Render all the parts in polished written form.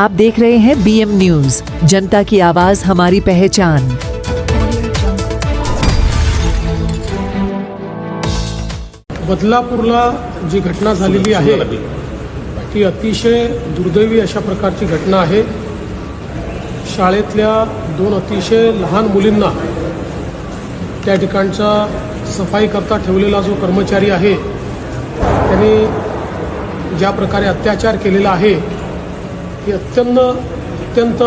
आप देख रहे हैं BM न्यूज, जनता की आवाज हमारी पहचान। बदलापूरला जी घटना झालेली आहे ती अतिशय दुर्दैवी अशा प्रकारची घटना आहे। शाळेतल्या 2 अतिशय लहान मुलींना त्या ठिकाणचा सफाई करता ठेवलेला जो कर्मचारी आहे त्याने ज्या प्रकारे अत्याचार केलेला आहे ही अत्यंत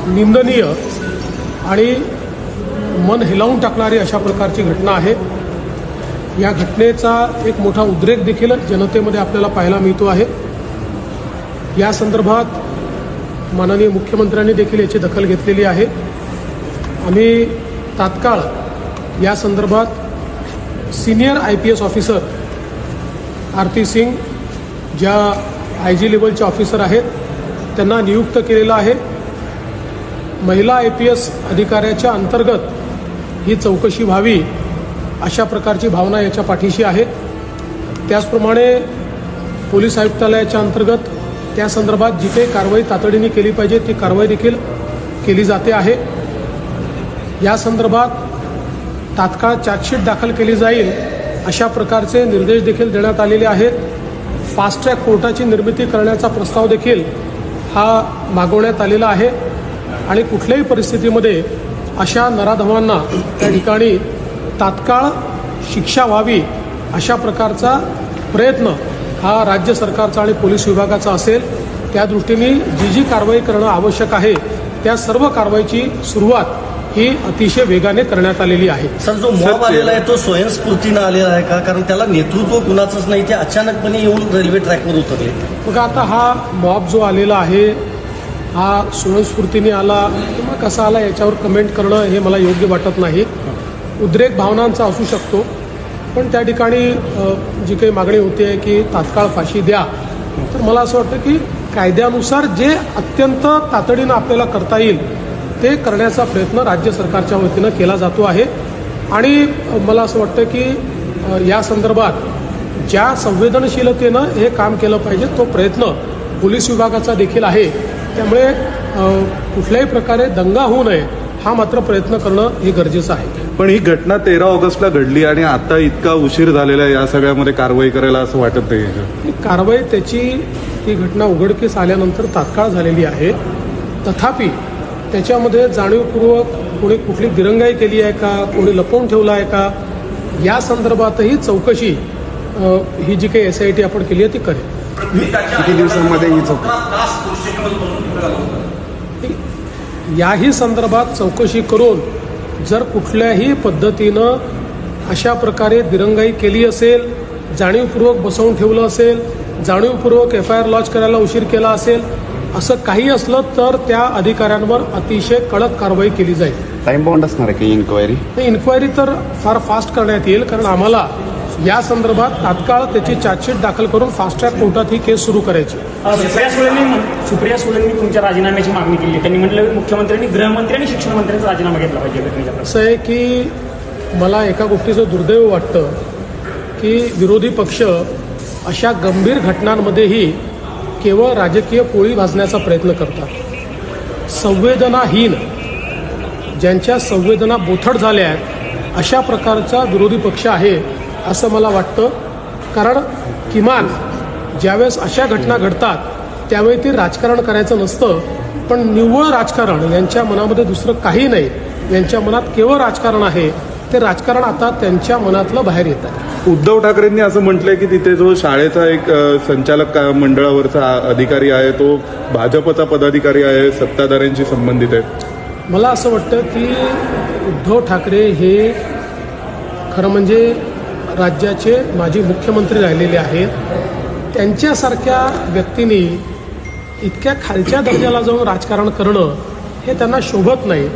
निंदनीय आणि मन हिलावून टाकणारी अशा प्रकारची घटना आहे। या घटनेचा एक मोठा उद्रेक देखील जनतेमध्ये आपल्याला पाहायला मिळतो आहे। या संदर्भात माननीय मुख्यमंत्र्यांनी देखील याची दखल घेतलेली आहे। आम्ही तात्काळ या संदर्भात सिनियर IPS ऑफिसर आरती सिंग ज्या IG लेवलचे ऑफिसर आहेत त्यांना नियुक्त केलेला आहे। महिला IPS अधिकाऱ्याच्या अंतर्गत ही चौकशी व्हावी अशा प्रकारची भावना याच्या पाठीशी आहे। त्याचप्रमाणे पोलीस आयुक्तालयाच्या अंतर्गत त्या संदर्भात जी काही कारवाई तातडीने केली पाहिजे ती कारवाई देखील केली जाते आहे। या संदर्भात तात्काळ चार्जशीट दाखल केली जाईल अशा प्रकारचे निर्देश देखील देण्यात आलेले आहेत। फास्ट ट्रॅक कोर्टाची निर्मिती करण्याचा प्रस्ताव देखील हा मागवण्यात आलेला आहे आणि कुठल्याही परिस्थितीमध्ये अशा नराधमांना त्या ठिकाणी तात्काळ शिक्षा व्हावी अशा प्रकारचा प्रयत्न हा राज्य सरकारचा आणि पोलीस विभागाचा असेल। त्या दृष्टीने जी कारवाई करणं आवश्यक आहे त्या सर्व कारवाईची सुरुवात ही अतिशय वेगाने करण्यात आलेली आहे। सर, जो मॉब आलेला आहे तो स्वयंस्फूर्तीनं आलेला आहे का? कारण त्याला नेतृत्व कुणाचंच नाही, ते अचानकपणे येऊन रेल्वे ट्रॅकवर उतरले। बघा, आता हा मॉब जो आलेला आहे हा स्वयंस्फूर्तीने आला किंवा कसा आला याच्यावर कमेंट करणं हे मला योग्य वाटत नाही। उद्रेक भावनांचा असू शकतो, पण त्या ठिकाणी जी काही मागणी होती आहे की तात्काळ फाशी द्या, तर मला असं वाटतं की कायद्यानुसार जे अत्यंत तातडीनं आपल्याला करता येईल ते करण्याचा प्रयत्न राज्य सरकारच्या वतीनं केला जातो आहे। आणि मला असं वाटतं की या संदर्भात ज्या संवेदनशीलतेनं हे काम केलं पाहिजे तो प्रयत्न पोलीस विभागाचा देखील आहे। त्यामुळे कुठल्याही प्रकारे दंगा होऊ नये हा मात्र प्रयत्न करणं हे गरजेचं आहे। पण ही घटना 13 ऑगस्टला घडली आणि आता इतका उशीर झालेला आहे, या सगळ्यामध्ये कारवाई करायला असं वाटत नाही? ही कारवाई ती घटना उघडकीस आल्यानंतर तात्काळ झालेली आहे। तथापि त्याच्यामध्ये जाणीवपूर्वक कोणी कुठली दिरंगाई केली आहे का, कोणी लपवून ठेवलं आहे का, या संदर्भातही चौकशी ही जी काही SIT आपण केली आहे ती करेल। किती दिवसांमध्ये ही चौकशी? याही संदर्भात चौकशी करून जर कुठल्याही पद्धतीनं अशा प्रकारे दिरंगाई केली असेल, जाणीवपूर्वक बसवून ठेवलं असेल, जाणीवपूर्वक FIR लॉन्च करायला उशीर केला असेल, असं काही असलं तर त्या अधिकाऱ्यांवर अतिशय कडक कारवाई केली जाईल। टाइम बाउंड असणार आहे की इन्क्वायरी तर फार फास्ट करण्यात येईल, कारण आम्हाला या संदर्भात तात्काळ त्याची चार्जशीट दाखल करून फास्ट ट्रॅक कोर्टात ही केस सुरू करायची। सुप्रिया सुळेंनी तुमच्या राजीनाम्याची मागणी केली, त्यांनी म्हटलं मुख्यमंत्र्यांनी, गृहमंत्री आणि शिक्षण मंत्र्यांचा राजीनामा घेतला पाहिजे। असं आहे की मला एका गोष्टीचं दुर्दैव वाटतं की विरोधी पक्ष अशा गंभीर घटनांमध्येही केवळ राजकीय पोळी भाजण्याचा प्रयत्न करतात। संवेदनाहीन, ज्यांच्या संवेदना बोथट झाल्या आहेत अशा प्रकारचा विरोधी पक्ष आहे असं मला वाटतं। कारण किमान ज्यावेळेस अशा घटना घडतात त्यावेळी ते राजकारण करायचं नसतं, पण निव्वळ राजकारण, यांच्या मनामध्ये दुसरं काही नाही, यांच्या मनात केवळ राजकारण आहे। ते राजकारण आता त्यांच्या मनातलं बाहेर येत आहे। उद्धव ठाकरेंनी असं म्हटलंय की तिथे जो शाळेचा एक संचालक मंडळावरचा अधिकारी आहे तो भाजपचा पदाधिकारी आहे, सत्ताधाऱ्यांशी संबंधित आहे। मला असं वाटतं की उद्धव ठाकरे हे खरं म्हणजे राज्याचे माजी मुख्यमंत्री राहिलेले आहेत। त्यांच्यासारख्या व्यक्तींनी इतक्या खालच्या दर्जाला जाऊन राजकारण करणं हे त्यांना शोभत नाही।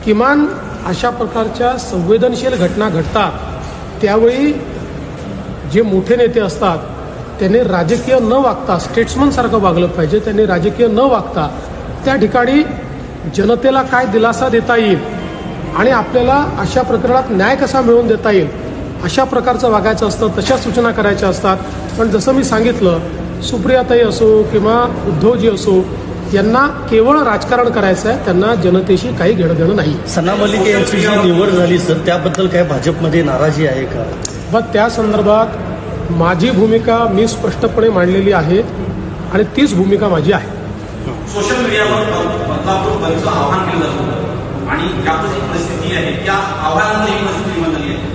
किमान अशा प्रकारच्या संवेदनशील घटना घडतात त्यावेळी जे मोठे नेते असतात त्यांनी राजकीय न वागता स्टेट्समनसारखं वागलं पाहिजे। त्यांनी राजकीय न वागता त्या ठिकाणी जनतेला काय दिलासा देता येईल आणि आपल्याला अशा प्रकरणात न्याय कसा मिळवून देता येईल अशा प्रकारचं वागायचं असतं, तशा सूचना करायच्या असतात। पण जसं मी सांगितलं, सुप्रियाताई असो किंवा उद्धवजी असो यांना केवळ राजकारण करायचं आहे, त्यांना जनतेशी काही घेणं देणं नाही. सना मलिक यांची जी निवड झाली सर, त्याबद्दल काय भाजपमध्ये नाराजी आहे का? पण त्या संदर्भात माझी भूमिका मी स्पष्टपणे मांडलेली आहे आणि तीच भूमिका माझी आहे. सोशल मीडियावर बदलापूर बंदचं आव्हान केलं जात होतं आणि त्यातच एक परिस्थिती आहे, त्या आव्हानानंतर एक परिस्थिती बदलली आहे.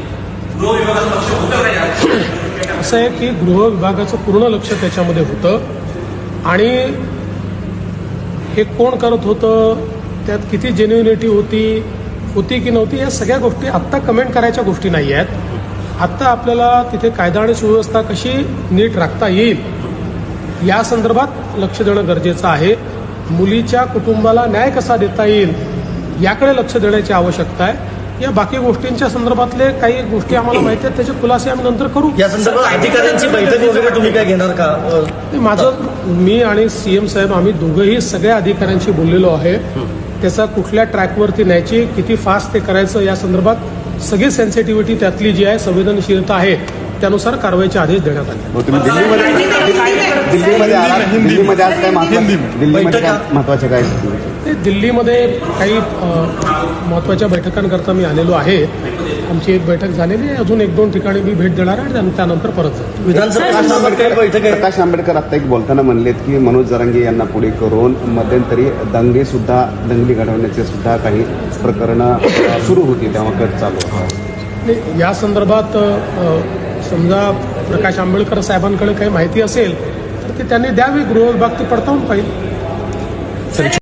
गृह विभागाचं लक्ष होतं का या? असं आहे की गृह विभागाचं पूर्ण लक्ष त्याच्यामध्ये होतं आणि हे कोण करत होतं, त्यात किती जेन्युनिटी होती की नव्हती, या सगळ्या गोष्टी आत्ता कमेंट करायच्या गोष्टी नाही आहेत. आत्ता आपल्याला तिथे कायदा आणि सुव्यवस्था कशी नीट राखता येईल या संदर्भात लक्ष देणं गरजेचं आहे. मुलीच्या कुटुंबाला न्याय कसा देता येईल याकडे लक्ष देण्याची आवश्यकता आहे. या बाकी गोष्टींच्या संदर्भातले काही गोष्टी आम्हाला माहिती आहेत, त्याचे खुलासे आम्ही नंतर करू. या संदर्भात अधिकाऱ्यांची बैठक वगैरे तुम्ही काय घेणार का? मी आणि सीएम साहेब आम्ही दोघंही सगळ्या अधिकाऱ्यांशी बोललेलो आहे. त्याचा कुठल्या ट्रॅकवरती न्यायची, किती फास्ट ते करायचं या संदर्भात सगळी सेन्सिटिव्हिटी त्यातली जी आहे, संवेदनशीलता आहे, त्यानुसार कारवाईचे आदेश देण्यात आले. तुम्ही दिल्लीमध्ये आलात, दिल्लीमध्ये आज काय दिल्लीमध्ये काय महत्वाचे काय? ते दिल्लीमध्ये काही महत्त्वाच्या बैठकांकरता मी आलेलो आहे. आमची एक बैठक झालेली आहे, अजून 1-2 ठिकाणी मी भेट देणार आहे आणि त्यानंतर परत जातो. विधानसभा बैठक आहे. प्रकाश आंबेडकर आता एक बोलताना म्हणलेत की मनोज जरांगे यांना पुढे करून मध्यंतरी दंगली घडवण्याचे सुद्धा काही प्रकरणं सुरू होती, तेव्हा कट चालू होता. या संदर्भात समजा प्रकाश आंबेडकर साहेबांकडे काही माहिती असेल तर ती त्यांनी द्यावी, गृह विभाग ती पडताळून पाहिजे.